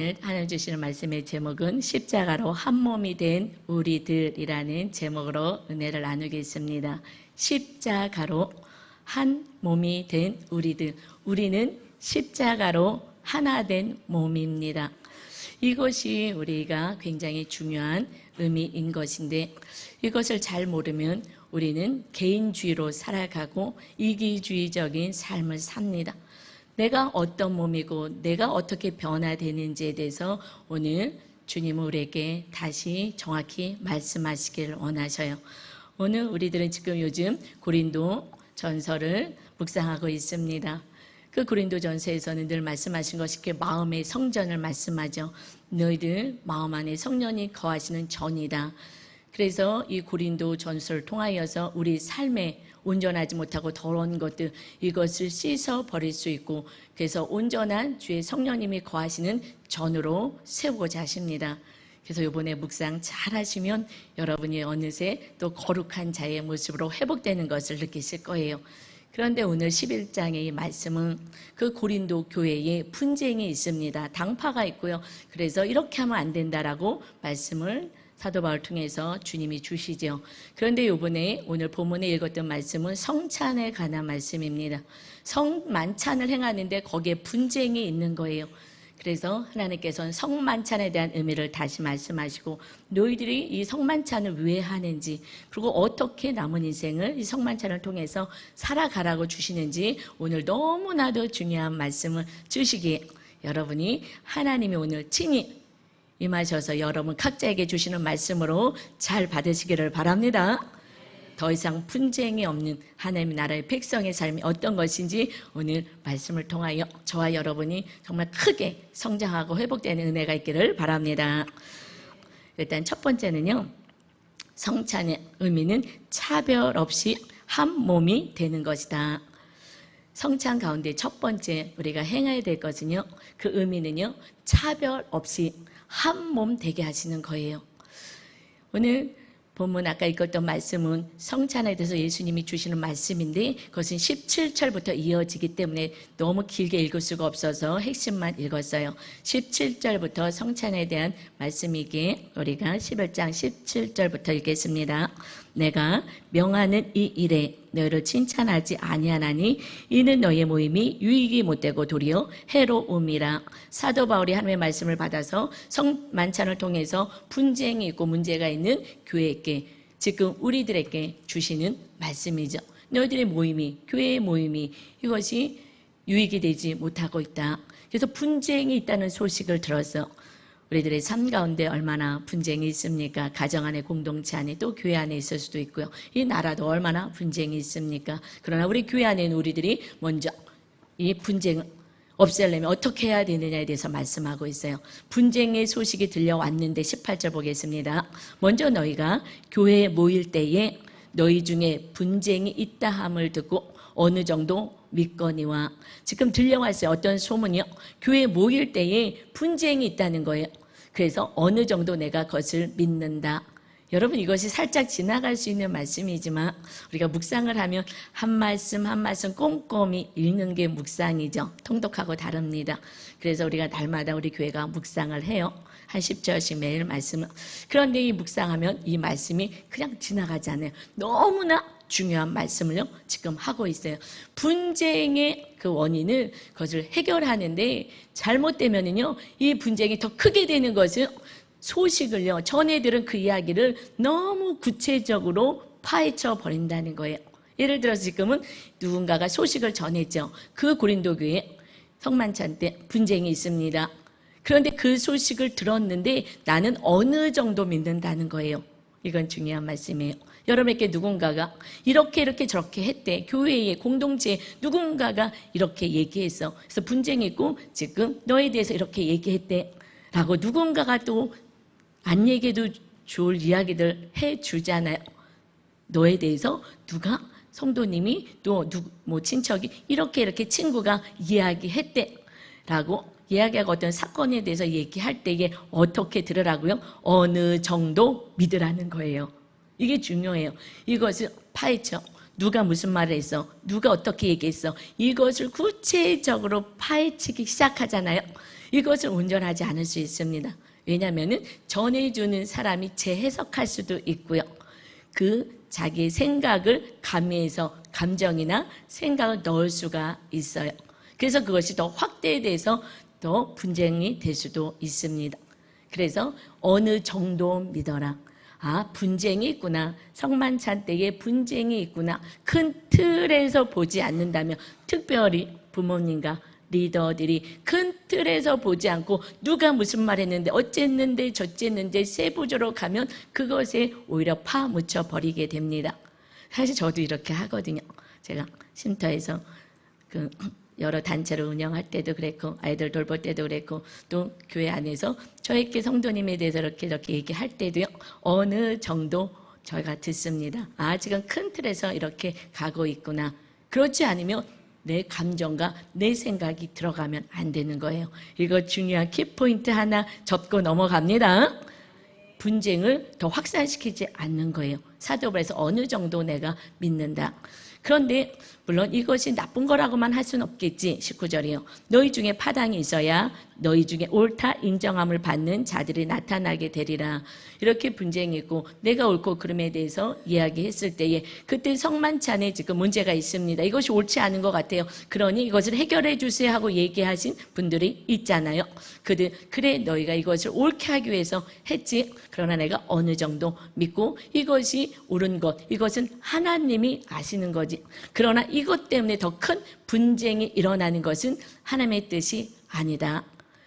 오늘 하나님 주시는 말씀의 제목은 십자가로 한 몸이 된 우리들이라는 제목으로 은혜를 나누겠습니다. 십자가로 한 몸이 된 우리들. 우리는 십자가로 하나 된 몸입니다. 이것이 우리가 굉장히 중요한 의미인 것인데, 이것을 잘 모르면 우리는 개인주의로 살아가고 이기주의적인 삶을 삽니다. 내가 어떤 몸이고 내가 어떻게 변화되는지에 대해서 오늘 주님은 우리에게 다시 정확히 말씀하시기를 원하셔요. 오늘 우리들은 지금 요즘 고린도 전서를 묵상하고 있습니다. 그 고린도 전서에서는 늘 말씀하신 것이 마음의 성전을 말씀하죠. 너희들 마음 안에 성령이 거하시는 전이다. 그래서 이 고린도 전서를 통하여서 우리 삶에 온전하지 못하고 더러운 것들, 이것을 씻어 버릴 수 있고, 그래서 온전한 주의 성령님이 거하시는 전으로 세우고자 하십니다. 그래서 이번에 묵상 잘 하시면 여러분이 어느새 또 거룩한 자의 모습으로 회복되는 것을 느끼실 거예요. 그런데 오늘 11장의 이 말씀은 그 고린도 교회에 분쟁이 있습니다. 당파가 있고요. 그래서 이렇게 하면 안 된다라고 말씀을 사도 바울 통해서 주님이 주시죠. 그런데 이번에 오늘 본문에 읽었던 말씀은 성찬에 관한 말씀입니다. 성만찬을 행하는데 거기에 분쟁이 있는 거예요. 그래서 하나님께서는 성만찬에 대한 의미를 다시 말씀하시고, 너희들이 이 성만찬을 왜 하는지, 그리고 어떻게 남은 인생을 이 성만찬을 통해서 살아가라고 주시는지 오늘 너무나도 중요한 말씀을 주시기에 여러분이 하나님이 오늘 친히 임하셔서 여러분 각자에게 주시는 말씀으로 잘 받으시기를 바랍니다. 더 이상 분쟁이 없는 하나님 나라의 백성의 삶이 어떤 것인지 오늘 말씀을 통하여 저와 여러분이 정말 크게 성장하고 회복되는 은혜가 있기를 바랍니다. 일단 첫 번째는요, 성찬의 의미는 차별 없이 한 몸이 되는 것이다. 성찬 가운데 첫 번째 우리가 행해야 될 것은요, 그 의미는요, 차별 없이 한 몸 되게 하시는 거예요. 오늘 본문 아까 읽었던 말씀은 성찬에 대해서 예수님이 주시는 말씀인데, 그것은 17절부터 이어지기 때문에 너무 길게 읽을 수가 없어서 핵심만 읽었어요. 17절부터 성찬에 대한 말씀이기에 우리가 11장 17절부터 읽겠습니다. 내가 명하는 이 일에 너희를 칭찬하지 아니하나니 이는 너희의 모임이 유익이 못되고 도리어 해로움이라. 사도 바울이 하나님의 말씀을 받아서 성만찬을 통해서 분쟁이 있고 문제가 있는 교회에게, 지금 우리들에게 주시는 말씀이죠. 너희들의 모임이, 교회의 모임이 이것이 유익이 되지 못하고 있다. 그래서 분쟁이 있다는 소식을 들어서 우리들의 삶 가운데 얼마나 분쟁이 있습니까? 가정 안에, 공동체 안에, 또 교회 안에 있을 수도 있고요. 이 나라도 얼마나 분쟁이 있습니까? 그러나 우리 교회 안에 있는 우리들이 먼저 이 분쟁을 없애려면 어떻게 해야 되느냐에 대해서 말씀하고 있어요. 분쟁의 소식이 들려왔는데 18절 보겠습니다. 먼저 너희가 교회에 모일 때에 너희 중에 분쟁이 있다 함을 듣고 어느 정도 믿거니와. 지금 들려왔어요. 어떤 소문이요? 교회에 모일 때에 분쟁이 있다는 거예요. 그래서 어느 정도 내가 그것을 믿는다. 여러분, 이것이 살짝 지나갈 수 있는 말씀이지만 우리가 묵상을 하면 한 말씀 한 말씀 꼼꼼히 읽는 게 묵상이죠. 통독하고 다릅니다. 그래서 우리가 날마다 우리 교회가 묵상을 해요. 한 10절씩 매일 말씀을. 그런데 이 묵상하면 이 말씀이 그냥 지나가지 않아요. 너무나 중요한 말씀을요 지금 하고 있어요. 분쟁의 그 원인을 그것을 해결하는데 잘못되면은요 이 분쟁이 더 크게 되는 것은 소식을요 전해 들은 그 이야기를 너무 구체적으로 파헤쳐 버린다는 거예요. 예를 들어서 지금은 누군가가 소식을 전했죠. 그 고린도 교회 성만찬 때 분쟁이 있습니다. 그런데 그 소식을 들었는데 나는 어느 정도 믿는다는 거예요. 이건 중요한 말씀이에요. 여러분에게 누군가가 이렇게 저렇게 했대. 교회에, 공동체에 누군가가 이렇게 얘기했어. 그래서 분쟁이 있고 지금 너에 대해서 이렇게 얘기했대 라고 누군가가 또 안 얘기해도 좋을 이야기들 해주잖아요. 너에 대해서 누가, 성도님이 또 뭐 친척이 이렇게 친구가 이야기했대 라고 이야기하고 어떤 사건에 대해서 얘기할 때에 어떻게 들으라고요? 어느 정도 믿으라는 거예요. 이게 중요해요. 이것을 파헤쳐. 누가 무슨 말을 했어? 누가 어떻게 얘기했어? 이것을 구체적으로 파헤치기 시작하잖아요. 이것을 온전하지 않을 수 있습니다. 왜냐하면 전해주는 사람이 재해석할 수도 있고요. 그 자기 생각을 가미해서 감정이나 생각을 넣을 수가 있어요. 그래서 그것이 더 확대돼서 더 분쟁이 될 수도 있습니다. 그래서 어느 정도 믿어라. 아, 분쟁이 있구나. 성만찬 때에 분쟁이 있구나. 큰 틀에서 보지 않는다면, 특별히 부모님과 리더들이 큰 틀에서 보지 않고 누가 무슨 말 했는데 어쨌는데 저쨌는데 세부적으로 가면 그것에 오히려 파묻혀 버리게 됩니다. 사실 저도 이렇게 하거든요. 제가 쉼터에서 그 여러 단체를 운영할 때도 그랬고 아이들 돌볼 때도 그랬고 또 교회 안에서 저에게 성도님에 대해서 이렇게 얘기할 때도요. 어느 정도 저희가 듣습니다. 아, 지금 큰 틀에서 이렇게 가고 있구나. 그렇지 않으면 내 감정과 내 생각이 들어가면 안 되는 거예요. 이거 중요한 키포인트 하나 접고 넘어갑니다. 분쟁을 더 확산시키지 않는 거예요. 사도바울에서 어느 정도 내가 믿는다. 그런데 물론 이것이 나쁜 거라고만 할 수는 없겠지. 19절이요. 너희 중에 파당이 있어야 너희 중에 옳다 인정함을 받는 자들이 나타나게 되리라. 이렇게 분쟁이 있고 내가 옳고 그름에 대해서 이야기했을 때에 그때 성만찬에 지금 문제가 있습니다. 이것이 옳지 않은 것 같아요. 그러니 이것을 해결해 주세요 하고 얘기하신 분들이 있잖아요. 그래 너희가 이것을 옳게 하기 위해서 했지. 그러나 내가 어느 정도 믿고 이것이 옳은 것, 이것은 하나님이 아시는 거지. 그러나 이것 때문에 더 큰 분쟁이 일어나는 것은 하나님의 뜻이 아니다.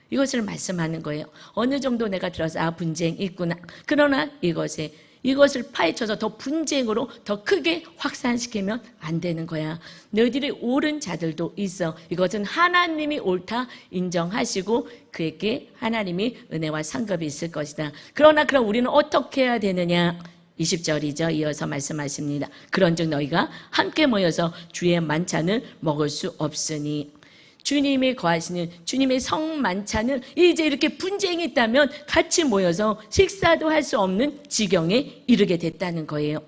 이것을 말씀하는 거예요. 어느 정도 내가 들어서 아, 분쟁이 있구나. 그러나 이것을 파헤쳐서 더 분쟁으로 더 크게 확산시키면 안 되는 거야. 너희들이 옳은 자들도 있어. 이것은 하나님이 옳다 인정하시고 그에게 하나님이 은혜와 상급이 있을 것이다. 그러나 그럼 우리는 어떻게 해야 되느냐? 20절이죠. 이어서 말씀하십니다. 그런즉 너희가 함께 모여서 주의 만찬을 먹을 수 없으니 주님이 거하시는 주님의 성만찬을 이제 이렇게 분쟁이 있다면 같이 모여서 식사도 할 수 없는 지경에 이르게 됐다는 거예요.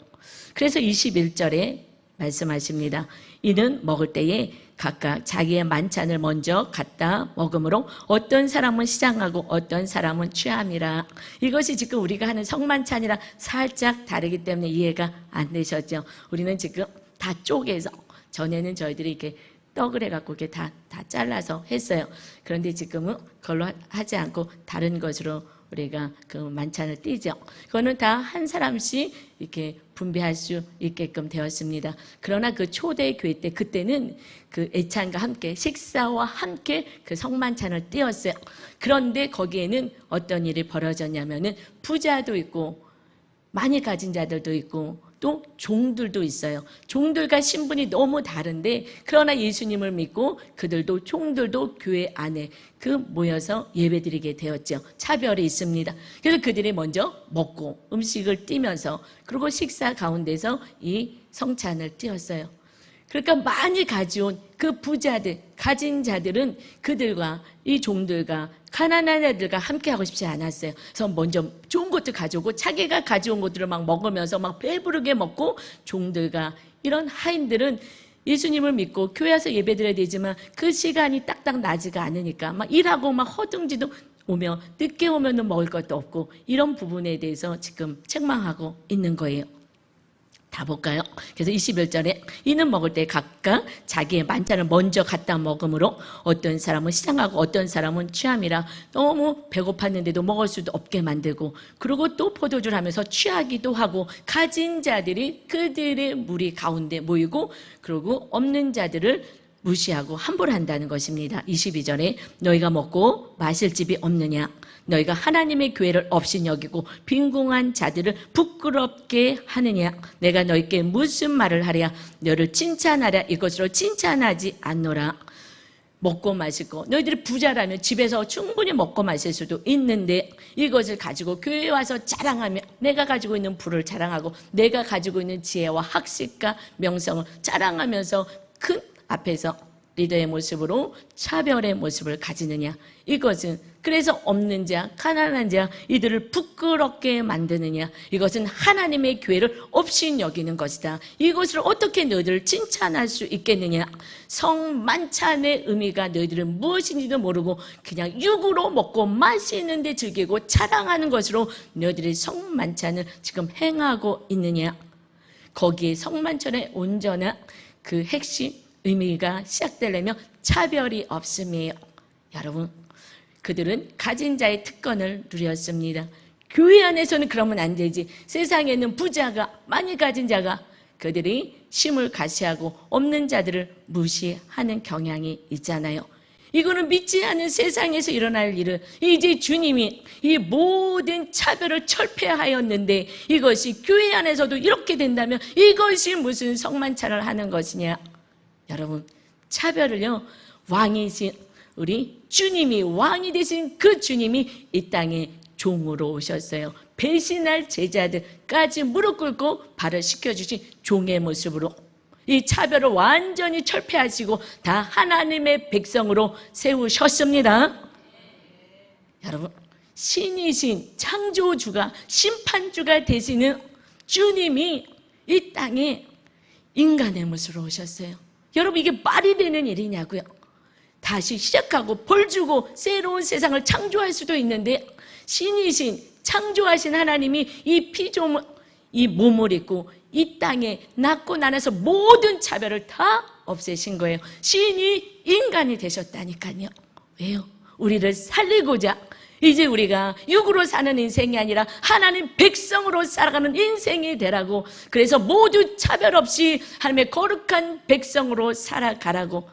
그래서 21절에 말씀하십니다. 이는 먹을 때에 각각 자기의 만찬을 먼저 갖다 먹으므로 어떤 사람은 시장하고 어떤 사람은 취함이라. 이것이 지금 우리가 하는 성만찬이랑 살짝 다르기 때문에 이해가 안 되셨죠. 우리는 지금 다 쪼개서 전에는 저희들이 이렇게 떡을 해갖고 이렇게 다 잘라서 했어요. 그런데 지금은 그걸로 하지 않고 다른 것으로 우리가 그 만찬을 띄죠. 그거는 다 한 사람씩 이렇게 분배할 수 있게끔 되었습니다. 그러나 그 초대 교회 때 그때는 그 애찬과 함께 식사와 함께 그 성만찬을 띄었어요. 그런데 거기에는 어떤 일이 벌어졌냐면은 부자도 있고 많이 가진 자들도 있고 또 종들도 있어요. 종들과 신분이 너무 다른데 그러나 예수님을 믿고 그들도 종들도 교회 안에 모여서 예배드리게 되었죠. 차별이 있습니다. 그래서 그들이 먼저 먹고 음식을 띄면서 그리고 식사 가운데서 이 성찬을 띄었어요. 그러니까 많이 가져온 그 부자들, 가진 자들은 그들과 이 종들과 가난한 애들과 함께 하고 싶지 않았어요. 그래서 먼저 좋은 것들 가져오고 자기가 가져온 것들을 막 먹으면서 막 배부르게 먹고 종들과 이런 하인들은 예수님을 믿고 교회 와서 예배드려야 되지만 그 시간이 딱딱 나지가 않으니까 막 일하고 막 허둥지둥 오며 늦게 오면은 먹을 것도 없고 이런 부분에 대해서 지금 책망하고 있는 거예요. 다 볼까요? 그래서 21절에 이는 먹을 때 각각 자기의 만찬을 먼저 갖다 먹으므로 어떤 사람은 시장하고 어떤 사람은 취함이라. 너무 배고팠는데도 먹을 수도 없게 만들고 그리고 또 포도주를 하면서 취하기도 하고 가진 자들이 그들의 무리 가운데 모이고 그리고 없는 자들을 무시하고 함부로 한다는 것입니다. 22절에 너희가 먹고 마실 집이 없느냐? 너희가 하나님의 교회를 없이 여기고 빈궁한 자들을 부끄럽게 하느냐? 내가 너희께 무슨 말을 하랴? 너를 칭찬하랴? 이것으로 칭찬하지 않노라. 먹고 마시고 너희들이 부자라면 집에서 충분히 먹고 마실 수도 있는데 이것을 가지고 교회에 와서 자랑하며 내가 가지고 있는 부를 자랑하고 내가 가지고 있는 지혜와 학식과 명성을 자랑하면서 큰 앞에서 리더의 모습으로 차별의 모습을 가지느냐? 이것은 그래서 없는 자, 가난한 자, 이들을 부끄럽게 만드느냐? 이것은 하나님의 교회를 없이 여기는 것이다. 이것을 어떻게 너희들을 칭찬할 수 있겠느냐? 성만찬의 의미가 너희들은 무엇인지도 모르고 그냥 육으로 먹고 마시는데 즐기고 자랑하는 것으로 너희들이 성만찬을 지금 행하고 있느냐? 거기에 성만찬의 온전한 그 핵심 의미가 시작되려면 차별이 없음이에요. 여러분, 그들은 가진 자의 특권을 누렸습니다. 교회 안에서는 그러면 안 되지. 세상에는 부자가, 많이 가진 자가 그들이 심을 가시하고 없는 자들을 무시하는 경향이 있잖아요. 이거는 믿지 않는 세상에서 일어날 일을 이제 주님이 이 모든 차별을 철폐하였는데 이것이 교회 안에서도 이렇게 된다면 이것이 무슨 성만찬을 하는 것이냐? 여러분, 차별을요, 왕이신 우리 주님이, 왕이 되신 그 주님이 이 땅에 종으로 오셨어요. 배신할 제자들까지 무릎 꿇고 발을 씻겨주신 종의 모습으로 이 차별을 완전히 철폐하시고 다 하나님의 백성으로 세우셨습니다. 여러분, 신이신 창조주가, 심판주가 되시는 주님이 이 땅에 인간의 모습으로 오셨어요. 여러분, 이게 말이 되는 일이냐고요? 다시 시작하고 벌 주고 새로운 세상을 창조할 수도 있는데 신이신 창조하신 하나님이 이 피조물, 이 몸을 입고 이 땅에 낳고 나눠서 모든 차별을 다 없애신 거예요. 신이 인간이 되셨다니까요. 왜요? 우리를 살리고자 이제 우리가 육으로 사는 인생이 아니라 하나님 백성으로 살아가는 인생이 되라고, 그래서 모두 차별 없이 하나님의 거룩한 백성으로 살아가라고,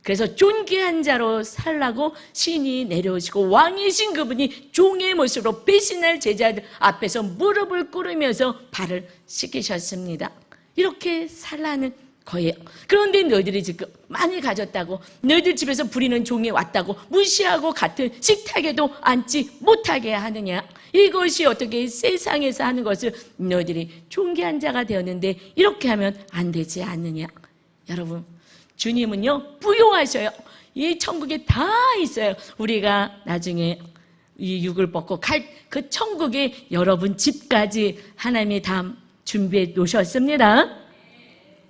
그래서 존귀한 자로 살라고 신이 내려오시고 왕이신 그분이 종의 모습으로 배신할 제자들 앞에서 무릎을 꿇으면서 발을 씻기셨습니다. 이렇게 살라는 거예요. 그런데 너희들이 지금 많이 가졌다고, 너희들 집에서 부리는 종이 왔다고 무시하고 같은 식탁에도 앉지 못하게 하느냐? 이것이 어떻게 세상에서 하는 것을 너희들이 존귀한 자가 되었는데 이렇게 하면 안 되지 않느냐? 여러분, 주님은요 부요하셔요. 이 천국에 다 있어요. 우리가 나중에 이 육을 벗고 갈 그 천국에 여러분 집까지 하나님이 다 준비해 놓으셨습니다.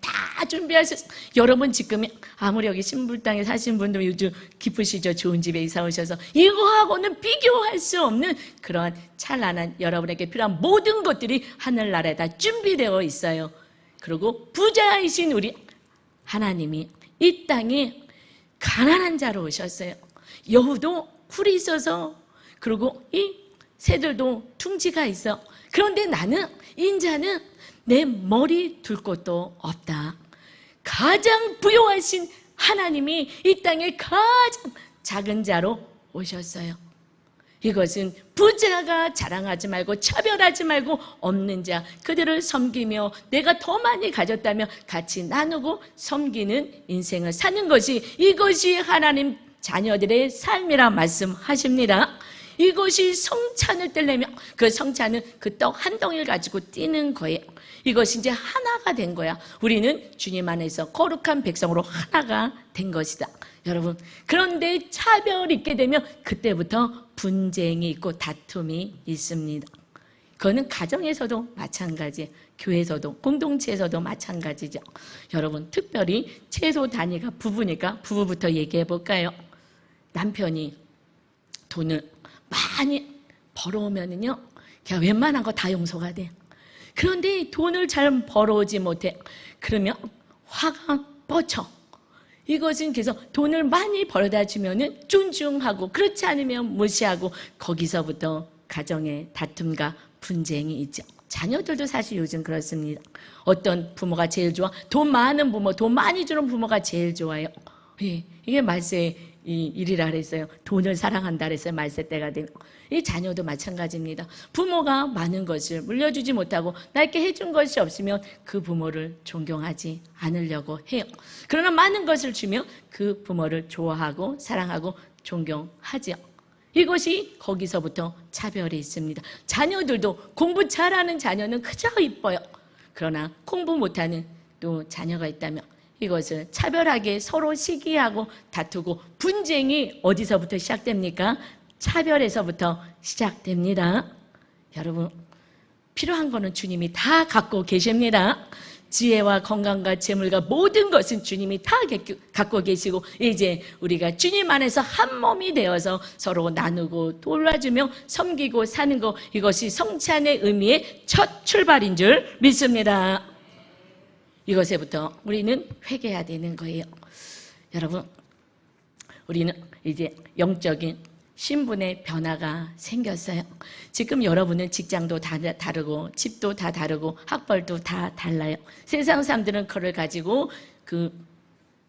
다 준비하셨어요. 여러분 지금 아무리 여기 신불당에 사신 분들 요즘 기쁘시죠? 좋은 집에 이사 오셔서 이거하고는 비교할 수 없는 그런 찬란한 여러분에게 필요한 모든 것들이 하늘나라에 다 준비되어 있어요. 그리고 부자이신 우리 하나님이 이 땅에 가난한 자로 오셨어요. 여우도 풀이 있어서, 그리고 이 새들도 둥지가 있어. 그런데 나는, 인자는 내 머리 둘 곳도 없다. 가장 부요하신 하나님이 이 땅에 가장 작은 자로 오셨어요. 이것은 부자가 자랑하지 말고 차별하지 말고 없는 자, 그들을 섬기며 내가 더 많이 가졌다며 같이 나누고 섬기는 인생을 사는 것이, 이것이 하나님 자녀들의 삶이라 말씀하십니다. 이것이 성찬을 떼려면 그 성찬은 그 떡 한 덩이를 가지고 띄는 거예요. 이것이 이제 하나가 된 거야. 우리는 주님 안에서 거룩한 백성으로 하나가 된 것이다. 여러분, 그런데 차별이 있게 되면 그때부터 분쟁이 있고 다툼이 있습니다. 그거는 가정에서도 마찬가지예요. 교회에서도, 공동체에서도 마찬가지죠. 여러분, 특별히 채소 단위가 부부니까 부부부터 얘기해 볼까요? 남편이 돈을 많이 벌어오면은요, 그냥 웬만한 거 다 용서가 돼요. 그런데 돈을 잘 벌어오지 못해. 그러면 화가 뻗쳐. 이것은 그래서 돈을 많이 벌어다 주면은 존중하고, 그렇지 않으면 무시하고, 거기서부터 가정의 다툼과 분쟁이 있죠. 자녀들도 사실 요즘 그렇습니다. 어떤 부모가 제일 좋아? 돈 많은 부모, 돈 많이 주는 부모가 제일 좋아요. 예, 이게 말세의 일이라 그랬어요. 돈을 사랑한다 그랬어요. 말세 때가 되면. 이 자녀도 마찬가지입니다. 부모가 많은 것을 물려주지 못하고 나에게 해준 것이 없으면 그 부모를 존경하지 않으려고 해요. 그러나 많은 것을 주면 그 부모를 좋아하고 사랑하고 존경하죠. 이것이 거기서부터 차별이 있습니다. 자녀들도 공부 잘하는 자녀는 그저 이뻐요. 그러나 공부 못하는 또 자녀가 있다면 이것을 차별하게 서로 시기하고 다투고 분쟁이 어디서부터 시작됩니까? 차별에서부터 시작됩니다. 여러분, 필요한 거는 주님이 다 갖고 계십니다. 지혜와 건강과 재물과 모든 것은 주님이 다 갖고 계시고, 이제 우리가 주님 안에서 한 몸이 되어서 서로 나누고 도와주며 섬기고 사는 것, 이것이 성찬의 의미의 첫 출발인 줄 믿습니다. 이것에부터 우리는 회개해야 되는 거예요. 여러분, 우리는 이제 영적인 신분의 변화가 생겼어요. 지금 여러분은 직장도 다 다르고 집도 다 다르고 학벌도 다 달라요. 세상 사람들은 그걸 가지고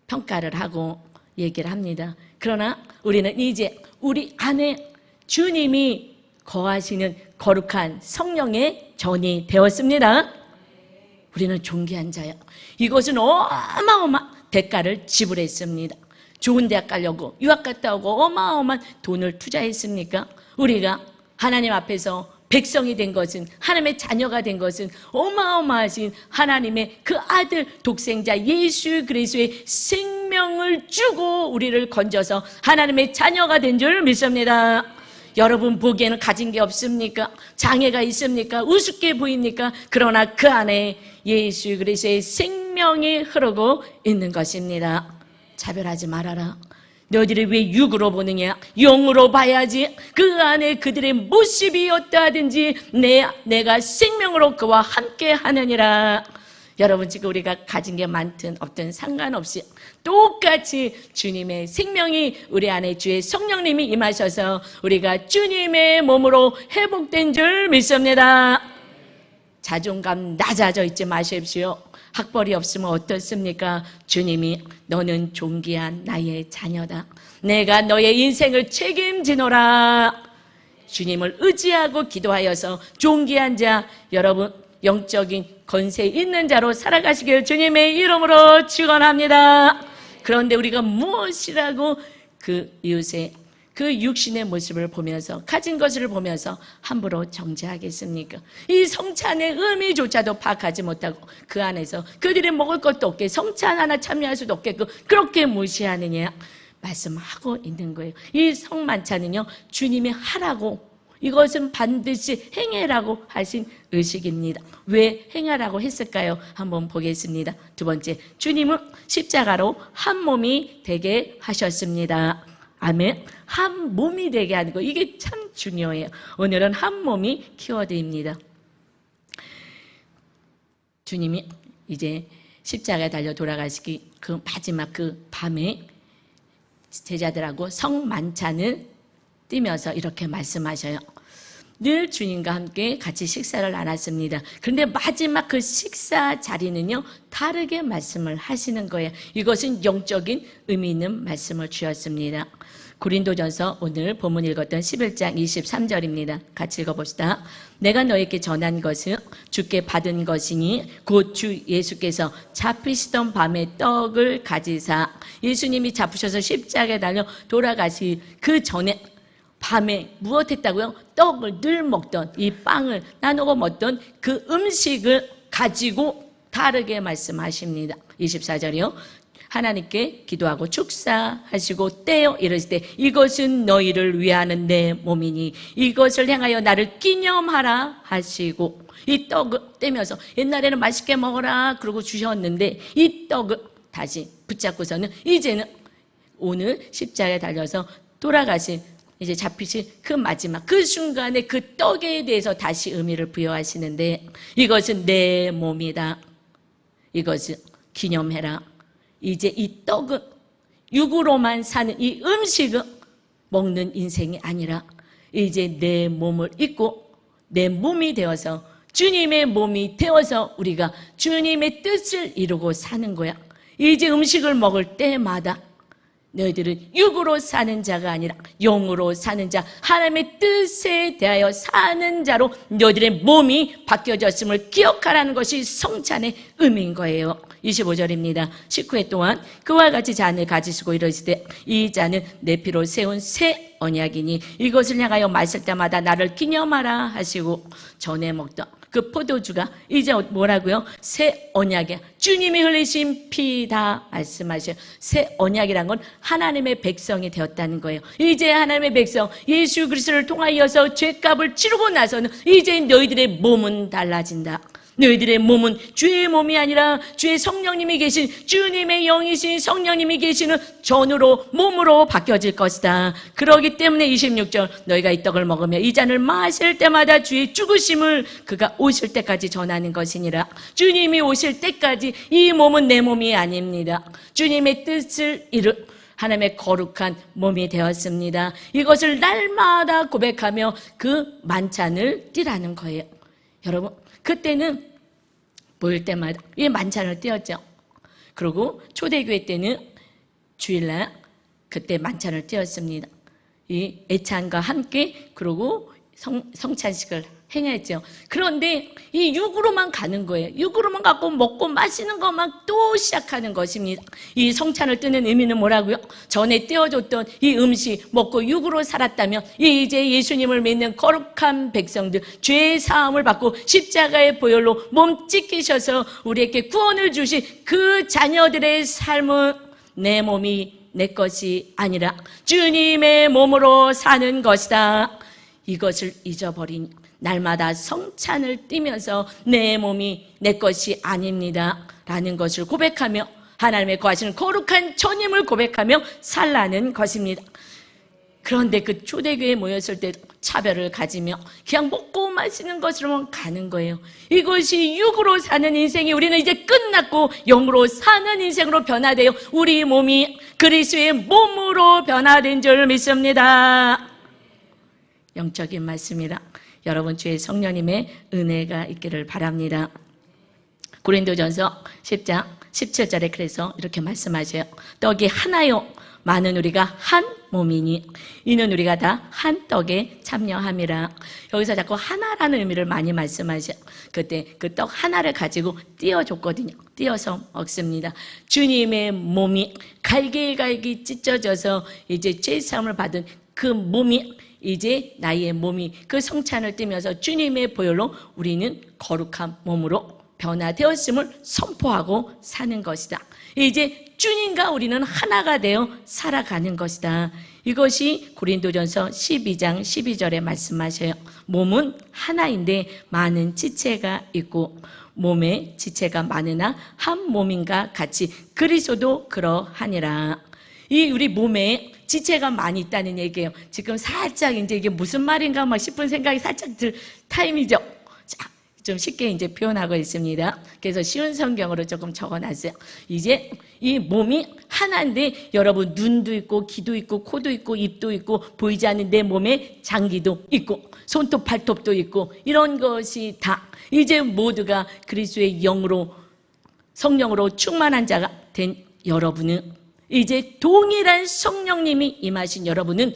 평가를 하고 얘기를 합니다. 그러나 우리는 이제 우리 안에 주님이 거하시는 거룩한 성령의 전이 되었습니다. 우리는 존귀한 자요. 이것은 어마어마한 대가를 지불했습니다. 좋은 대학 가려고 유학 갔다 오고 어마어마한 돈을 투자했습니까? 우리가 하나님 앞에서 백성이 된 것은, 하나님의 자녀가 된 것은 어마어마하신 하나님의 그 아들 독생자 예수 그리스도의 생명을 주고 우리를 건져서 하나님의 자녀가 된 줄 믿습니다. 여러분 보기에는 가진 게 없습니까? 장애가 있습니까? 우습게 보입니까? 그러나 그 안에 예수 그리스도의 생명이 흐르고 있는 것입니다. 차별하지 말아라. 너희들이 왜 육으로 보느냐? 영으로 봐야지. 그 안에 그들의 모습이 어떠하든지 내가 생명으로 그와 함께 하느니라. 여러분, 지금 우리가 가진 게 많든 없든 상관없이 똑같이 주님의 생명이 우리 안에 주의 성령님이 임하셔서 우리가 주님의 몸으로 회복된 줄 믿습니다. 자존감 낮아져 있지 마십시오. 학벌이 없으면 어떻습니까? 주님이 너는 존귀한 나의 자녀다. 내가 너의 인생을 책임지노라. 주님을 의지하고 기도하여서 존귀한 자, 여러분 영적인 권세 있는 자로 살아가시길 주님의 이름으로 축원합니다. 그런데 우리가 무엇이라고 그 이웃의 그 육신의 모습을 보면서, 가진 것을 보면서 함부로 정죄하겠습니까? 이 성찬의 의미조차도 파악하지 못하고 그 안에서 그들이 먹을 것도 없게 성찬 하나 참여할 수도 없겠고 그렇게 무시하느냐 말씀하고 있는 거예요. 이 성만찬은요, 주님이 하라고, 이것은 반드시 행해라고 하신 의식입니다. 왜 행하라고 했을까요? 한번 보겠습니다. 두 번째, 주님은 십자가로 한 몸이 되게 하셨습니다. 아멘. 한 몸이 되게 하는 거, 이게 참 중요해요. 오늘은 한 몸이 키워드입니다. 주님이 이제 십자가에 달려 돌아가시기 그 마지막 그 밤에 제자들하고 성만찬을 띠면서 이렇게 말씀하셔요. 늘 주님과 함께 같이 식사를 나눴습니다. 그런데 마지막 그 식사 자리는요, 다르게 말씀을 하시는 거예요. 이것은 영적인 의미 있는 말씀을 주셨습니다. 고린도전서 오늘 본문 읽었던 11장 23절입니다. 같이 읽어봅시다. 내가 너에게 전한 것은 주께 받은 것이니 곧 주 예수께서 잡히시던 밤에 떡을 가지사, 예수님이 잡히셔서 십자가에 달려 돌아가시 그 전에 밤에 무엇했다고요? 떡을 늘 먹던, 이 빵을 나누고 먹던 그 음식을 가지고 다르게 말씀하십니다. 24절이요. 하나님께 기도하고 축사하시고 떼어 이르실 때 이것은 너희를 위하는 내 몸이니 이것을 행하여 나를 기념하라 하시고, 이 떡을 떼면서 옛날에는 맛있게 먹어라 그러고 주셨는데 이 떡을 다시 붙잡고서는 이제는 오늘 십자가에 달려서 돌아가신, 이제 잡히신 그 마지막 그 순간에 그 떡에 대해서 다시 의미를 부여하시는데, 이것은 내 몸이다. 이것을 기념해라. 이제 이 떡은 육으로만 사는 이 음식은 먹는 인생이 아니라 이제 내 몸을 입고 내 몸이 되어서 주님의 몸이 되어서 우리가 주님의 뜻을 이루고 사는 거야. 이제 음식을 먹을 때마다 너희들은 육으로 사는 자가 아니라 영으로 사는 자, 하나님의 뜻에 대하여 사는 자로 너희들의 몸이 바뀌어졌음을 기억하라는 것이 성찬의 의미인 거예요. 25절입니다. 식후에 또한 그와 같이 잔을 가지시고 이르시되 이 잔은 내 피로 세운 새 언약이니 이것을 향하여 마실 때마다 나를 기념하라 하시고, 전에 먹던 그 포도주가 이제 뭐라고요? 새 언약이야. 주님이 흘리신 피다 말씀하셔요. 새 언약이란 건 하나님의 백성이 되었다는 거예요. 이제 하나님의 백성 예수 그리스도를 통하여서 죄값을 치르고 나서는 이제 너희들의 몸은 달라진다. 너희들의 몸은 주의 몸이 아니라 주의 성령님이 계신 주님의 영이신 성령님이 계시는 전으로 몸으로 바뀌어질 것이다. 그러기 때문에 26절 너희가 이 떡을 먹으며 이 잔을 마실 때마다 주의 죽으심을 그가 오실 때까지 전하는 것이니라. 주님이 오실 때까지 이 몸은 내 몸이 아닙니다. 주님의 뜻을 이루 하나님의 거룩한 몸이 되었습니다. 이것을 날마다 고백하며 그 만찬을 띠라는 거예요. 여러분 그때는 모일 때마다 이 만찬을 띄었죠. 그리고 초대교회 때는 주일날 그때 만찬을 띄었습니다. 이 애찬과 함께 그리고 성찬식을 행했죠. 그런데 이 육으로만 가는 거예요. 육으로만 갖고 먹고 마시는 것만 또 시작하는 것입니다. 이 성찬을 뜨는 의미는 뭐라고요? 전에 떼어줬던 이 음식 먹고 육으로 살았다면 이제 예수님을 믿는 거룩한 백성들 죄의 사함을 받고 십자가의 보혈로 몸 찢기셔서 우리에게 구원을 주신 그 자녀들의 삶은 내 몸이 내 것이 아니라 주님의 몸으로 사는 것이다. 이것을 잊어버린 날마다 성찬을 띠면서 내 몸이 내 것이 아닙니다 라는 것을 고백하며 하나님의 거하시는 거룩한 전임을 고백하며 살라는 것입니다. 그런데 그 초대교회에 모였을 때 차별을 가지며 그냥 먹고 마시는 것으로만 가는 거예요. 이것이 육으로 사는 인생이 우리는 이제 끝났고 영으로 사는 인생으로 변화되어 우리 몸이 그리스도의 몸으로 변화된 줄 믿습니다. 영적인 말씀이라 여러분 주의 성령님의 은혜가 있기를 바랍니다. 고린도전서 10장 17절에 그래서 이렇게 말씀하셔요. 떡이 하나요 많은 우리가 한 몸이니 이는 우리가 다 한 떡에 참여함이라. 여기서 자꾸 하나라는 의미를 많이 말씀하셔요. 그때 그 떡 하나를 가지고 띄어줬거든요. 띄어서 먹습니다. 주님의 몸이 갈기갈기 찢어져서 이제 죄사함을 받은 그 몸이 이제 나의 몸이 그 성찬을 띠면서 주님의 보혈로 우리는 거룩한 몸으로 변화되었음을 선포하고 사는 것이다. 이제 주님과 우리는 하나가 되어 살아가는 것이다. 이것이 고린도전서 12장 12절에 말씀하셔요. 몸은 하나인데 많은 지체가 있고 몸에 지체가 많으나 한 몸인가 같이 그리스도도 그러하니라. 이 우리 몸에 지체가 많이 있다는 얘기예요. 지금 살짝 이제 이게 무슨 말인가 막 싶은 생각이 살짝 들 타임이죠. 자, 좀 쉽게 이제 표현하고 있습니다. 그래서 쉬운 성경으로 조금 적어놨어요. 이제 이 몸이 하나인데 여러분 눈도 있고 귀도 있고 코도 있고 입도 있고 보이지 않는 내 몸에 장기도 있고 손톱 발톱도 있고 이런 것이 다 이제 모두가 그리스도의 영으로 성령으로 충만한 자가 된 여러분은 이제 동일한 성령님이 임하신 여러분은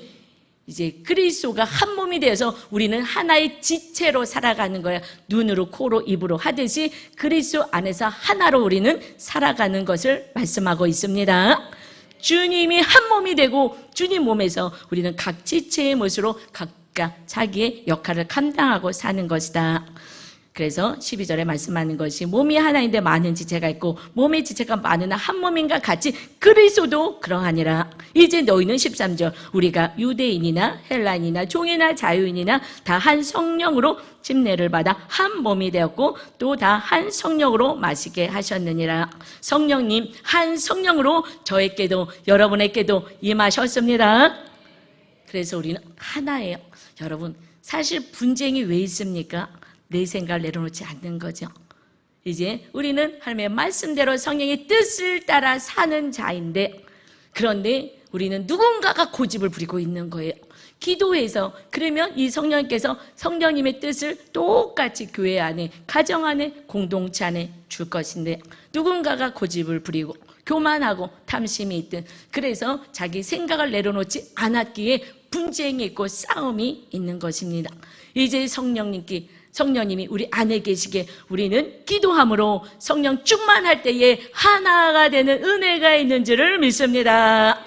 이제 그리스도가 한 몸이 되어서 우리는 하나의 지체로 살아가는 거야. 눈으로 코로 입으로 하듯이 그리스도 안에서 하나로 우리는 살아가는 것을 말씀하고 있습니다. 주님이 한 몸이 되고 주님 몸에서 우리는 각 지체의 모습으로 각각 자기의 역할을 감당하고 사는 것이다. 그래서 12절에 말씀하는 것이 몸이 하나인데 많은 지체가 있고 몸의 지체가 많으나 한 몸인가 같이 그리스도도 그러하니라. 이제 너희는 13절 우리가 유대인이나 헬라인이나 종이나 자유인이나 다 한 성령으로 침례를 받아 한 몸이 되었고 또 다 한 성령으로 마시게 하셨느니라. 성령님 한 성령으로 저에게도 여러분에게도 임하셨습니다. 그래서 우리는 하나예요. 여러분 사실 분쟁이 왜 있습니까? 내 생각을 내려놓지 않는 거죠. 이제 우리는 하나님의 말씀대로 성령의 뜻을 따라 사는 자인데 그런데 우리는 누군가가 고집을 부리고 있는 거예요. 기도해서 그러면 이 성령님께서 성령님의 뜻을 똑같이 교회 안에 가정 안에 공동체 안에 줄 것인데 누군가가 고집을 부리고 교만하고 탐심이 있든 그래서 자기 생각을 내려놓지 않았기에 분쟁이 있고 싸움이 있는 것입니다. 이제 성령님이 우리 안에 계시게 우리는 기도함으로 성령 충만할 때에 하나가 되는 은혜가 있는 줄을 믿습니다.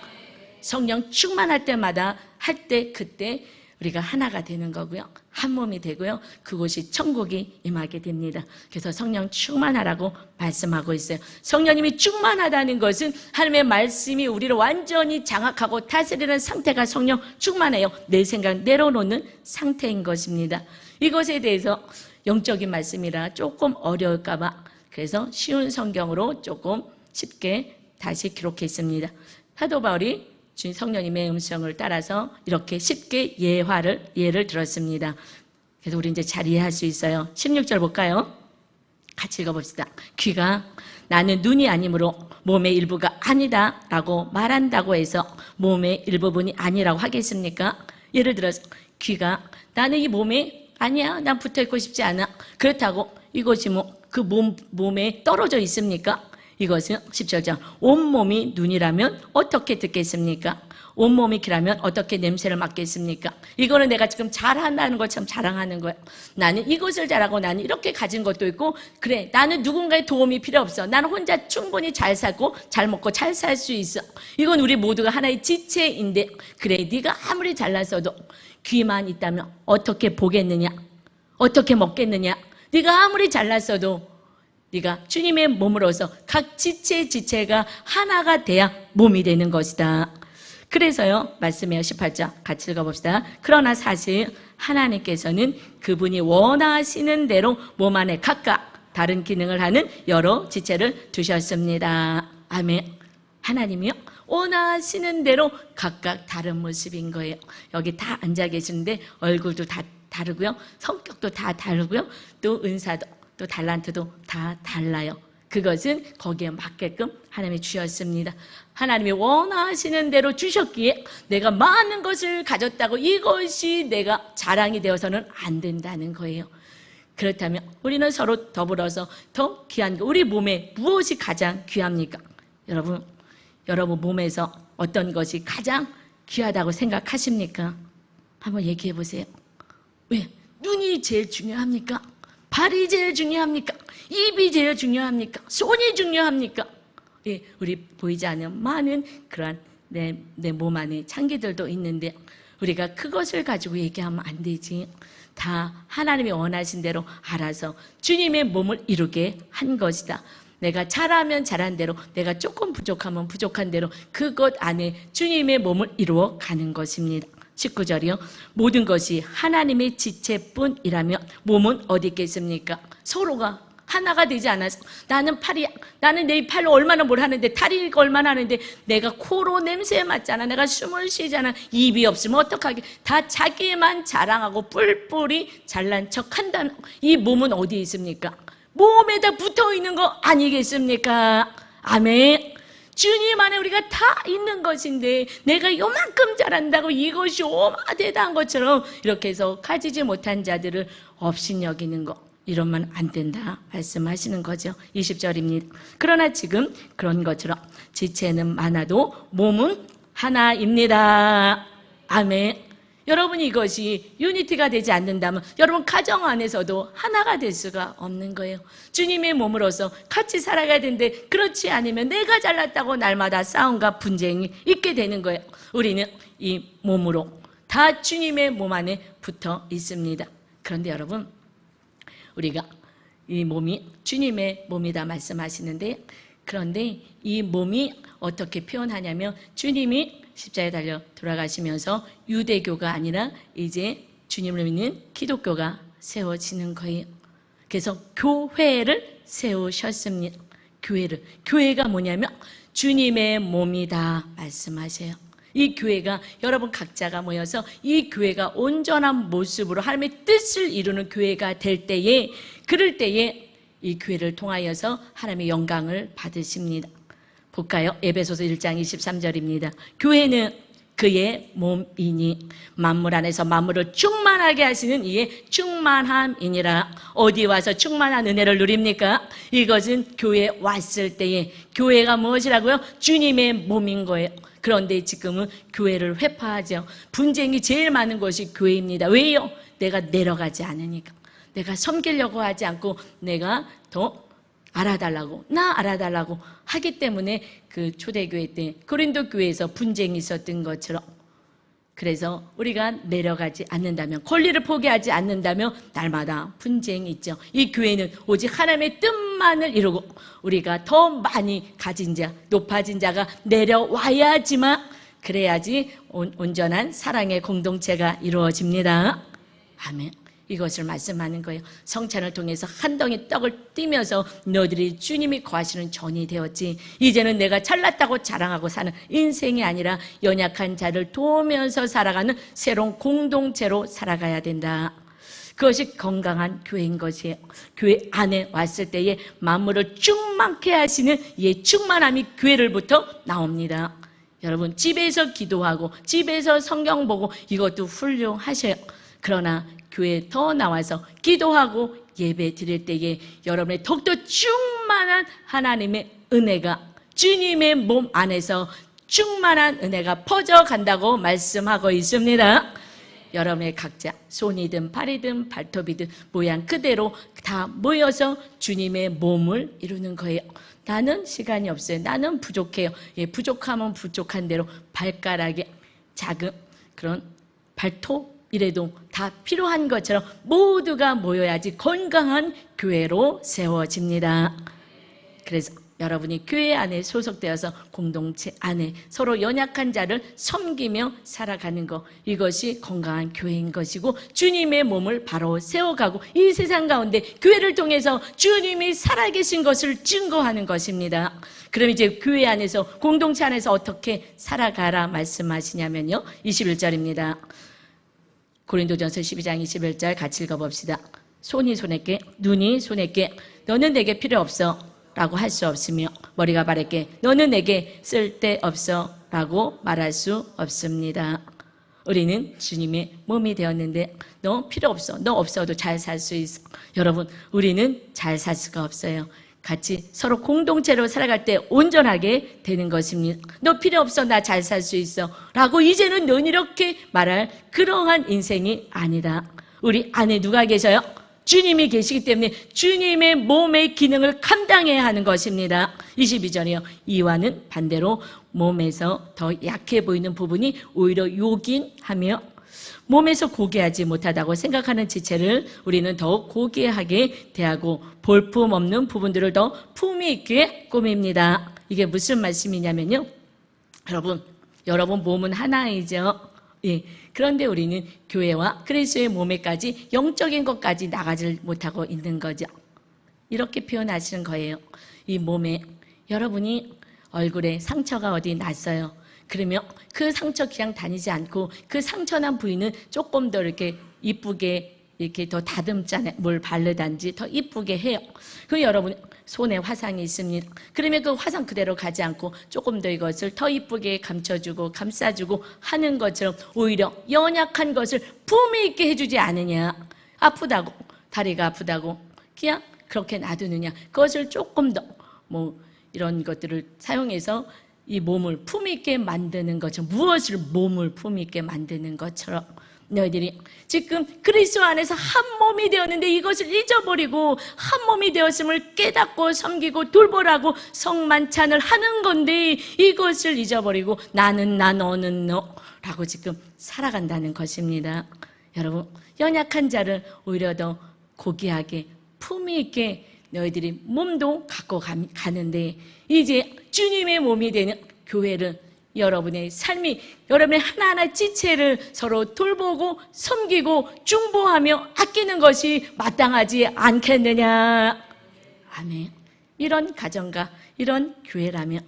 성령 충만할 때마다 할 때 그때 우리가 하나가 되는 거고요. 한 몸이 되고요. 그곳이 천국이 임하게 됩니다. 그래서 성령 충만하라고 말씀하고 있어요. 성령님이 충만하다는 것은 하나님의 말씀이 우리를 완전히 장악하고 다스리는 상태가 성령 충만해요. 내 생각 내려놓는 상태인 것입니다. 이것에 대해서 영적인 말씀이라 조금 어려울까 봐 그래서 쉬운 성경으로 조금 쉽게 다시 기록했습니다. 사도 바울이 주님 성령님의 음성을 따라서 이렇게 쉽게 예를 들었습니다. 그래서 우리 이제 잘 이해할 수 있어요. 16절 볼까요? 같이 읽어봅시다. 귀가 나는 눈이 아니므로 몸의 일부가 아니다 라고 말한다고 해서 몸의 일부분이 아니라고 하겠습니까? 예를 들어서 귀가 나는 이 몸에 아니야, 난 붙어있고 싶지 않아. 그렇다고 이것이 그 몸에 떨어져 있습니까? 이것은 17절 온몸이 눈이라면 어떻게 듣겠습니까? 온몸이 귀라면 어떻게 냄새를 맡겠습니까? 이거는 내가 지금 잘한다는 것처럼 자랑하는 거야. 나는 이것을 잘하고 나는 이렇게 가진 것도 있고 그래 나는 누군가의 도움이 필요 없어. 나는 혼자 충분히 잘 살고 잘 먹고 잘 살 수 있어. 이건 우리 모두가 하나의 지체인데 그래 네가 아무리 잘났어도 귀만 있다면 어떻게 보겠느냐? 어떻게 먹겠느냐? 네가 아무리 잘났어도 네가 주님의 몸으로서 각 지체가 하나가 돼야 몸이 되는 것이다. 그래서요 말씀해요. 18절 같이 읽어봅시다. 그러나 사실 하나님께서는 그분이 원하시는 대로 몸 안에 각각 다른 기능을 하는 여러 지체를 두셨습니다. 아멘. 하나님이요 원하시는 대로 각각 다른 모습인 거예요. 여기 다 앉아 계시는데 얼굴도 다 다르고요. 성격도 다 다르고요. 또 은사도 또 달란트도 다 달라요. 그것은 거기에 맞게끔 하나님이 주셨습니다. 하나님이 원하시는 대로 주셨기에 내가 많은 것을 가졌다고 이것이 내가 자랑이 되어서는 안 된다는 거예요. 그렇다면 우리는 서로 더불어서 더 귀한 거 우리 몸에 무엇이 가장 귀합니까? 여러분 몸에서 어떤 것이 가장 귀하다고 생각하십니까? 한번 얘기해 보세요. 왜? 눈이 제일 중요합니까? 발이 제일 중요합니까? 입이 제일 중요합니까? 손이 중요합니까? 예, 우리 보이지 않는 많은 그러한 내 몸 안에 창기들도 있는데 우리가 그것을 가지고 얘기하면 안 되지. 다 하나님이 원하신 대로 알아서 주님의 몸을 이루게 한 것이다. 내가 잘하면 잘한 대로, 내가 조금 부족하면 부족한 대로 그것 안에 주님의 몸을 이루어 가는 것입니다. 19절이요. 모든 것이 하나님의 지체뿐이라면 몸은 어디 있겠습니까? 서로가 하나가 되지 않아서 나는 팔이야. 나는 내 팔로 얼마나 뭘 하는데 다리가 얼마나 하는데 내가 코로 냄새 맡잖아. 내가 숨을 쉬잖아. 입이 없으면 어떡하게. 다 자기만 자랑하고 뿔뿔이 잘난 척한다는 이 몸은 어디에 있습니까? 몸에다 붙어있는 거 아니겠습니까? 아멘. 주님 안에 우리가 다 있는 것인데 내가 요만큼 잘한다고 이것이 대단한 것처럼 이렇게 해서 가지지 못한 자들을 업신여기는 거 이러면 안 된다 말씀하시는 거죠. 20절입니다. 그러나 지금 그런 것처럼 지체는 많아도 몸은 하나입니다. 아멘. 여러분 이것이 유니티가 되지 않는다면 여러분 가정 안에서도 하나가 될 수가 없는 거예요. 주님의 몸으로서 같이 살아가야 되는데 그렇지 않으면 내가 잘났다고 날마다 싸움과 분쟁이 있게 되는 거예요. 우리는 이 몸으로 다 주님의 몸 안에 붙어 있습니다. 그런데 여러분 우리가 이 몸이 주님의 몸이다 말씀하시는데 그런데 이 몸이 어떻게 표현하냐면 주님이 십자가에 달려 돌아가시면서 유대교가 아니라 이제 주님을 믿는 기독교가 세워지는 거예요. 그래서 교회를 세우셨습니다. 교회가 뭐냐면 주님의 몸이다 말씀하세요. 이 교회가 여러분 각자가 모여서 이 교회가 온전한 모습으로 하나님의 뜻을 이루는 교회가 될 때에 그럴 때에 이 교회를 통하여서 하나님의 영광을 받으십니다. 볼까요? 에베소서 1장 23절입니다. 교회는 그의 몸이니 만물 안에서 만물을 충만하게 하시는 이의 충만함이니라. 어디 와서 충만한 은혜를 누립니까? 이것은 교회에 왔을 때에 교회가 무엇이라고요? 주님의 몸인 거예요. 그런데 지금은 교회를 회파하죠. 분쟁이 제일 많은 것이 교회입니다. 왜요? 내가 내려가지 않으니까. 내가 섬기려고 하지 않고 내가 더 알아달라고 하기 때문에 그 초대교회 때 고린도 교회에서 분쟁이 있었던 것처럼 그래서 우리가 내려가지 않는다면, 권리를 포기하지 않는다면 날마다 분쟁이 있죠. 이 교회는 오직 하나님의 뜻만을 이루고 우리가 더 많이 가진 자, 높아진 자가 내려와야지만, 그래야지 온전한 사랑의 공동체가 이루어집니다. 아멘. 이것을 말씀하는 거예요. 성찬을 통해서 한 덩이 떡을 띠면서 너희들이 주님이 거하시는 전이 되었지. 이제는 내가 잘났다고 자랑하고 사는 인생이 아니라 연약한 자를 도우면서 살아가는 새로운 공동체로 살아가야 된다. 그것이 건강한 교회인 것이에요. 교회 안에 왔을 때에 만물을 충만케 하시는 이 충만함이 교회를부터 나옵니다. 여러분, 집에서 기도하고 집에서 성경 보고 이것도 훌륭하셔요. 그러나 교회에 더 나와서 기도하고 예배 드릴 때에 여러분의 더욱더 충만한 하나님의 은혜가, 주님의 몸 안에서 충만한 은혜가 퍼져간다고 말씀하고 있습니다. 여러분의 각자 손이든 팔이든 발톱이든 모양 그대로 다 모여서 주님의 몸을 이루는 거예요. 나는 시간이 없어요. 나는 부족해요. 예, 부족하면 부족한 대로 발가락에 작은 그런 발톱 이래도 다 필요한 것처럼 모두가 모여야지 건강한 교회로 세워집니다. 그래서 여러분이 교회 안에 소속되어서 공동체 안에 서로 연약한 자를 섬기며 살아가는 것, 이것이 건강한 교회인 것이고 주님의 몸을 바로 세워가고 이 세상 가운데 교회를 통해서 주님이 살아계신 것을 증거하는 것입니다. 그럼 이제 교회 안에서 공동체 안에서 어떻게 살아가라 말씀하시냐면요, 21절입니다. 고린도전서 12장 21절 같이 읽어봅시다. 손이 손에게, 눈이 손에게 너는 내게 필요 없어 라고 할 수 없으며 머리가 발에게 너는 내게 쓸데없어 라고 말할 수 없습니다. 우리는 주님의 몸이 되었는데 너 필요 없어, 너 없어도 잘 살 수 있어. 여러분, 우리는 잘 살 수가 없어요. 같이 서로 공동체로 살아갈 때 온전하게 되는 것입니다. 너 필요 없어, 나 잘 살 수 있어 라고 이제는 넌 이렇게 말할 그러한 인생이 아니다. 우리 안에 누가 계셔요? 주님이 계시기 때문에 주님의 몸의 기능을 감당해야 하는 것입니다. 22절이요. 이와는 반대로 몸에서 더 약해 보이는 부분이 오히려 요긴하며 몸에서 고귀하지 못하다고 생각하는 지체를 우리는 더욱 고귀하게 대하고 볼품 없는 부분들을 더 품위 있게 꾸밉니다. 이게 무슨 말씀이냐면요, 여러분 몸은 하나이죠. 예. 그런데 우리는 교회와 그리스도의 몸에까지 영적인 것까지 나가지 못하고 있는 거죠. 이렇게 표현하시는 거예요. 이 몸에 여러분이 얼굴에 상처가 어디 났어요. 그러면 그 상처 그냥 다니지 않고 그 상처난 부위는 조금 더 이렇게 이쁘게 이렇게 더 다듬잖아요. 뭘 바르든지 더 이쁘게 해요. 그 여러분 손에 화상이 있습니다. 그러면 그 화상 그대로 가지 않고 조금 더 이것을 더 이쁘게 감춰주고 감싸주고 하는 것처럼 오히려 연약한 것을 품위 있게 해주지 않으냐. 아프다고, 다리가 아프다고 그냥 그렇게 놔두느냐. 그것을 조금 더 이런 것들을 사용해서 이 몸을 품위 있게 만드는 것처럼, 무엇을 몸을 품위 있게 만드는 것처럼 너희들이 지금 그리스도 안에서 한 몸이 되었는데 이것을 잊어버리고 한 몸이 되었음을 깨닫고 섬기고 돌보라고 성만찬을 하는 건데 이것을 잊어버리고 나는 나 너는 너라고 지금 살아간다는 것입니다. 여러분, 연약한 자를 오히려 더 고귀하게 품위 있게 너희들이 몸도 갖고 가는데 이제 주님의 몸이 되는 교회를, 여러분의 삶이, 여러분의 하나하나 지체를 서로 돌보고 섬기고 중보하며 아끼는 것이 마땅하지 않겠느냐. 아멘. 이런 가정과 이런 교회라면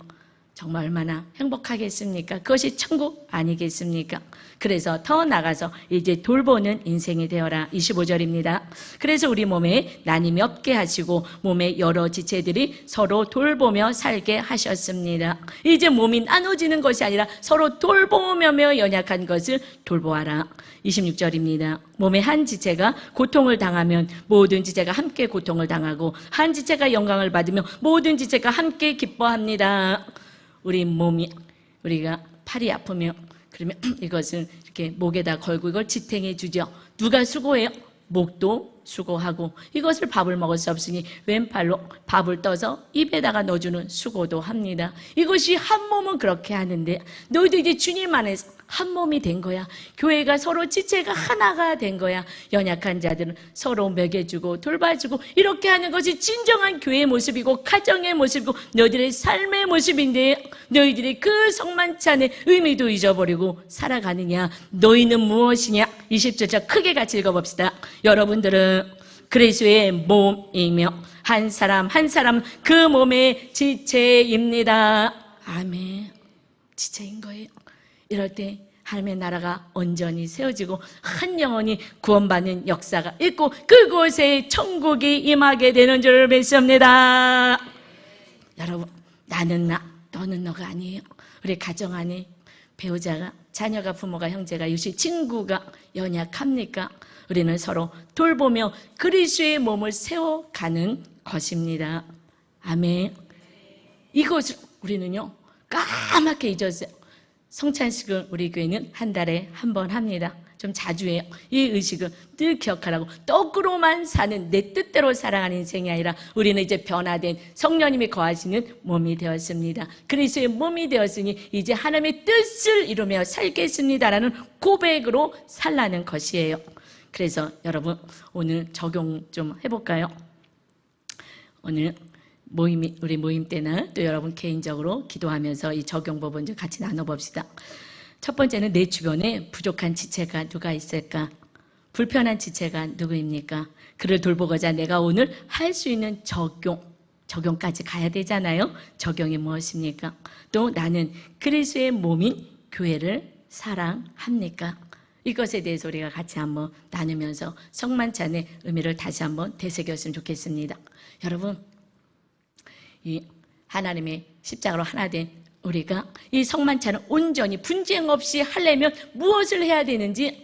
정말 얼마나 행복하겠습니까? 그것이 천국 아니겠습니까? 그래서 더 나가서 이제 돌보는 인생이 되어라. 25절입니다. 그래서 우리 몸에 나님이 없게 하시고 몸의 여러 지체들이 서로 돌보며 살게 하셨습니다. 이제 몸이 나눠지는 것이 아니라 서로 돌보며 연약한 것을 돌보아라. 26절입니다. 몸의 한 지체가 고통을 당하면 모든 지체가 함께 고통을 당하고 한 지체가 영광을 받으며 모든 지체가 함께 기뻐합니다. 우리 몸이, 우리가 팔이 아프면 그러면 이것을 이렇게 목에다 걸고 이걸 지탱해 주죠. 누가 수고해요? 목도 수고하고 이것을 밥을 먹을 수 없으니 왼팔로 밥을 떠서 입에다가 넣어주는 수고도 합니다. 이것이 한 몸은 그렇게 하는데 너희도 이제 주님 안에서 한 몸이 된 거야. 교회가 서로 지체가 하나가 된 거야. 연약한 자들은 서로 먹여주고 돌봐주고 이렇게 하는 것이 진정한 교회의 모습이고 가정의 모습이고 너희들의 삶의 모습인데 너희들이 그 성만찬의 의미도 잊어버리고 살아가느냐. 너희는 무엇이냐. 20절차 크게 같이 읽어봅시다. 여러분들은 그리스도의 몸이며 한 사람 한 사람 그 몸의 지체입니다. 아멘. 지체인 거예요. 이럴 때 하나님의 나라가 온전히 세워지고 한 영혼이 구원받는 역사가 있고 그곳에 천국이 임하게 되는 줄 믿습니다. 여러분, 나는 나, 너는 너가 아니에요. 우리 가정 안에 배우자가, 자녀가, 부모가, 형제가, 유시, 친구가 연약합니까? 우리는 서로 돌보며 그리스도의 몸을 세워가는 것입니다. 아멘. 이것을 우리는요 까맣게 잊었어요. 성찬식을 우리 교회는 한 달에 한 번 합니다. 좀 자주 해요. 이 의식을 늘 기억하라고. 떡으로만 사는 내 뜻대로 살아가는 인생이 아니라 우리는 이제 변화된 성령님이 거하시는 몸이 되었습니다. 그리스도의 몸이 되었으니 이제 하나님의 뜻을 이루며 살겠습니다라는 고백으로 살라는 것이에요. 그래서 여러분 오늘 적용 좀 해볼까요? 오늘 우리 모임 때나 또 여러분 개인적으로 기도하면서 이 적용 부분 좀 같이 나눠봅시다. 첫 번째는 내 주변에 부족한 지체가 누가 있을까? 불편한 지체가 누구입니까? 그를 돌보고자 내가 오늘 할 수 있는 적용까지 가야 되잖아요. 적용이 무엇입니까? 또 나는 그리스도의 몸인 교회를 사랑합니까? 이것에 대해서 우리가 같이 한번 나누면서 성만찬의 의미를 다시 한번 되새겼으면 좋겠습니다. 여러분, 이 하나님의 십자가로 하나 된 우리가 이 성만찬을 온전히 분쟁 없이 하려면 무엇을 해야 되는지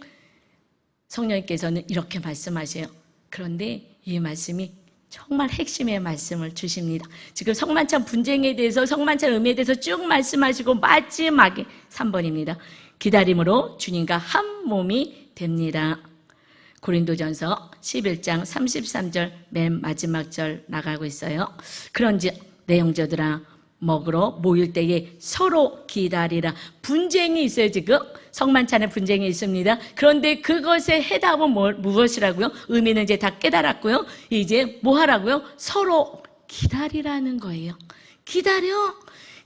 성령님께서는 이렇게 말씀하세요. 그런데 이 말씀이 정말 핵심의 말씀을 주십니다. 지금 성만찬 분쟁에 대해서 성만찬 의미에 대해서 쭉 말씀하시고 마지막에 3번입니다. 기다림으로 주님과 한 몸이 됩니다. 고린도전서 11장 33절 맨 마지막 절 나가고 있어요. 그런즉 내 형제들아 먹으러 모일 때에 서로 기다리라. 분쟁이 있어요. 지금 성만찬에 분쟁이 있습니다. 그런데 그것의 해답은 무엇이라고요? 의미는 이제 다 깨달았고요. 이제 뭐 하라고요? 서로 기다리라는 거예요. 기다려.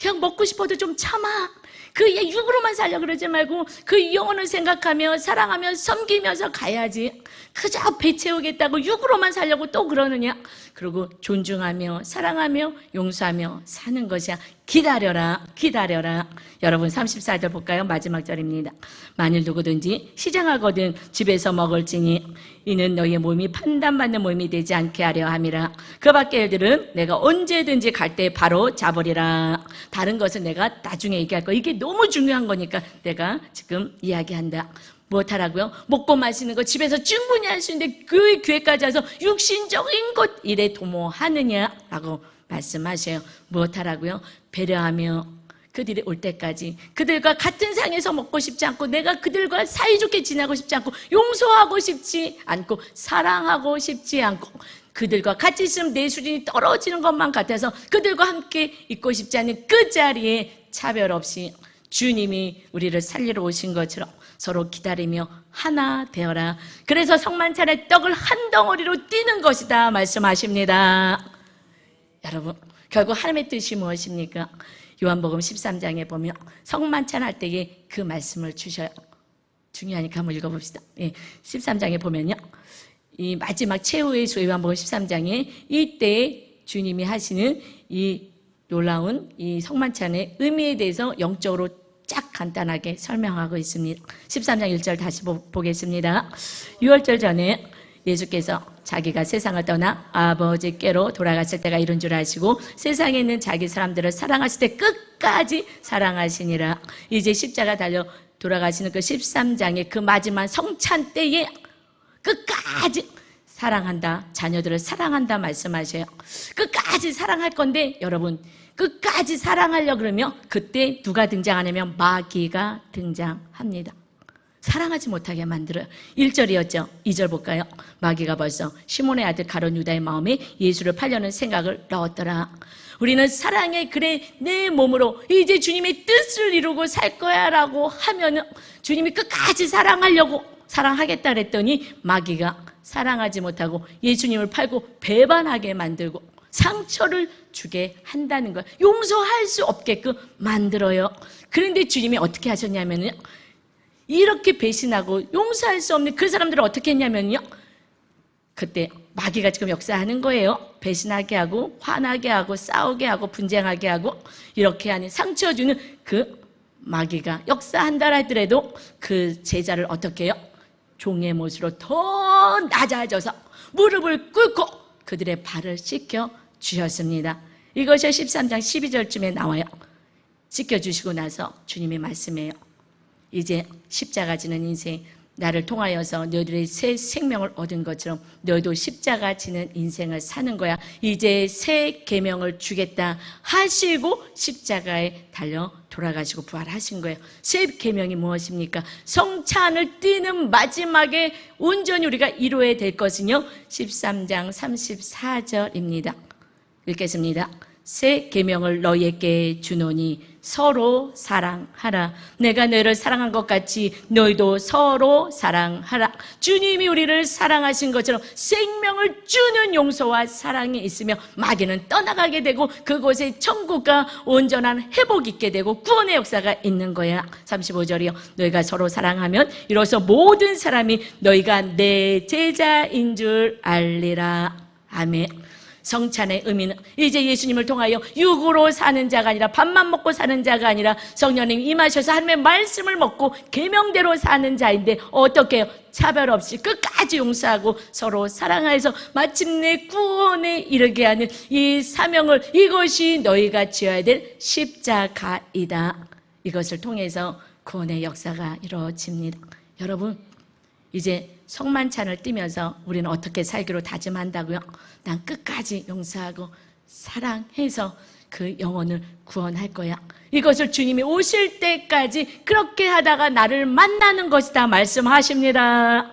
그냥 먹고 싶어도 좀 참아. 그 육으로만 살려 그러지 말고 그 영혼을 생각하며 사랑하며 섬기면서 가야지. 그저 배 채우겠다고 육으로만 살려고 또 그러느냐? 그리고 존중하며 사랑하며 용서하며 사는 것이야. 기다려라, 기다려라. 여러분 34절 볼까요? 마지막 절입니다. 만일 누구든지 시장하거든 집에서 먹을지니 이는 너희의 몸이 판단받는 몸이 되지 않게 하려 함이라. 그 밖의 일들은 내가 언제든지 갈 때 바로 잡으리라. 다른 것은 내가 나중에 얘기할 거야. 이게 너무 중요한 거니까 내가 지금 이야기한다. 무엇하라고요? 먹고 마시는 거 집에서 충분히 할 수 있는데 그 교회까지 와서 육신적인 것 일에 도모하느냐라고 말씀하셔요. 무엇하라고요? 배려하며 그들이 올 때까지 그들과 같은 상에서 먹고 싶지 않고 내가 그들과 사이좋게 지내고 싶지 않고 용서하고 싶지 않고 사랑하고 싶지 않고 그들과 같이 있으면 내 수준이 떨어지는 것만 같아서 그들과 함께 있고 싶지 않은 그 자리에 차별 없이 주님이 우리를 살리러 오신 것처럼 서로 기다리며 하나 되어라. 그래서 성만찬의 떡을 한 덩어리로 띄는 것이다 말씀하십니다. 여러분, 결국 하나님의 뜻이 무엇입니까? 요한복음 13장에 보면 성만찬 할 때에 그 말씀을 주셔요. 중요하니까 한번 읽어봅시다. 13장에 보면요, 이 마지막 최후의 주 요한복음 13장에 이때 주님이 하시는 이 놀라운 이 성만찬의 의미에 대해서 영적으로 쫙 간단하게 설명하고 있습니다. 13장 1절 다시 보겠습니다. 6월절 전에 예수께서 자기가 세상을 떠나 아버지께로 돌아갔을 때가 이른 줄 아시고 세상에 있는 자기 사람들을 사랑하실 때 끝까지 사랑하시니라. 이제 십자가 달려 돌아가시는 그 13장의 그 마지막 성찬 때에 끝까지 사랑한다, 자녀들을 사랑한다 말씀하셔요. 끝까지 사랑할 건데 여러분, 끝까지 사랑하려 그러면 그때 누가 등장하냐면 마귀가 등장합니다. 사랑하지 못하게 만들어요. 1절이었죠. 2절 볼까요? 마귀가 벌써 시몬의 아들 가룟 유다의 마음에 예수를 팔려는 생각을 넣었더라. 우리는 사랑의 그래 내 몸으로 이제 주님의 뜻을 이루고 살 거야 라고 하면 주님이 끝까지 사랑하겠다 그랬더니 마귀가 사랑하지 못하고 예수님을 팔고 배반하게 만들고 상처를 주게 한다는 거예요. 용서할 수 없게끔 만들어요. 그런데 주님이 어떻게 하셨냐면요, 이렇게 배신하고 용서할 수 없는 그 사람들을 어떻게 했냐면요, 그때 마귀가 지금 역사하는 거예요. 배신하게 하고 화나게 하고 싸우게 하고 분쟁하게 하고 이렇게 하는 상처 주는 그 마귀가 역사한다 하더라도 그 제자를 어떻게 해요? 종의 모습으로 더 낮아져서 무릎을 꿇고 그들의 발을 씻겨 주셨습니다. 이것이 13장 12절쯤에 나와요. 씻겨주시고 나서 주님이 말씀해요. 이제 십자가 지는 인생, 나를 통하여서 너희들의 새 생명을 얻은 것처럼 너희도 십자가 지는 인생을 사는 거야. 이제 새 계명을 주겠다 하시고 십자가에 달려 돌아가시고 부활하신 거예요. 새 계명이 무엇입니까? 성찬을 띠는 마지막에 온전히 우리가 이루어야 될 것은요, 13장 34절입니다. 읽겠습니다. 새 계명을 너희에게 주노니 서로 사랑하라. 내가 너희를 사랑한 것 같이 너희도 서로 사랑하라. 주님이 우리를 사랑하신 것처럼 생명을 주는 용서와 사랑이 있으며 마귀는 떠나가게 되고 그곳에 천국과 온전한 회복이 있게 되고 구원의 역사가 있는 거야. 35절이요. 너희가 서로 사랑하면 이로써 모든 사람이 너희가 내 제자인 줄 알리라. 아멘. 성찬의 의미는 이제 예수님을 통하여 육으로 사는 자가 아니라 밥만 먹고 사는 자가 아니라 성령님 임하셔서 하나님의 말씀을 먹고 계명대로 사는 자인데 어떻게 해요? 차별 없이 끝까지 용서하고 서로 사랑하여서 마침내 구원에 이르게 하는 이 사명을, 이것이 너희가 지어야 될 십자가이다. 이것을 통해서 구원의 역사가 이루어집니다. 여러분, 이제 성만찬을 띠면서 우리는 어떻게 살기로 다짐한다고요? 난 끝까지 용서하고 사랑해서 그 영혼을 구원할 거야. 이것을 주님이 오실 때까지 그렇게 하다가 나를 만나는 것이다 말씀하십니다.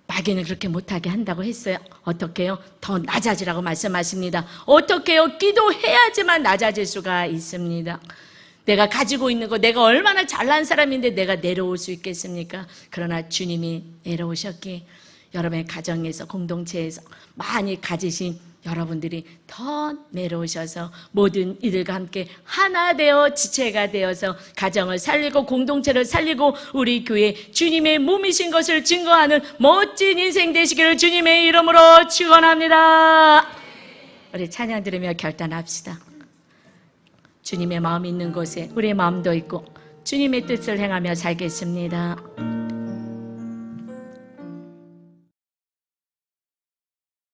마귀는 그렇게 못하게 한다고 했어요. 어떻게 해요? 더 낮아지라고 말씀하십니다. 어떻게 해요? 기도해야지만 낮아질 수가 있습니다. 내가 가지고 있는 거, 내가 얼마나 잘난 사람인데 내가 내려올 수 있겠습니까? 그러나 주님이 내려오셨기에 여러분의 가정에서, 공동체에서 많이 가지신 여러분들이 더 내려오셔서 모든 이들과 함께 하나 되어 지체가 되어서 가정을 살리고 공동체를 살리고 우리 교회 주님의 몸이신 것을 증거하는 멋진 인생 되시기를 주님의 이름으로 축원합니다. 우리 찬양 들으며 결단합시다. 주님의 마음이 있는 곳에 우리의 마음도 있고 주님의 뜻을 행하며 살겠습니다.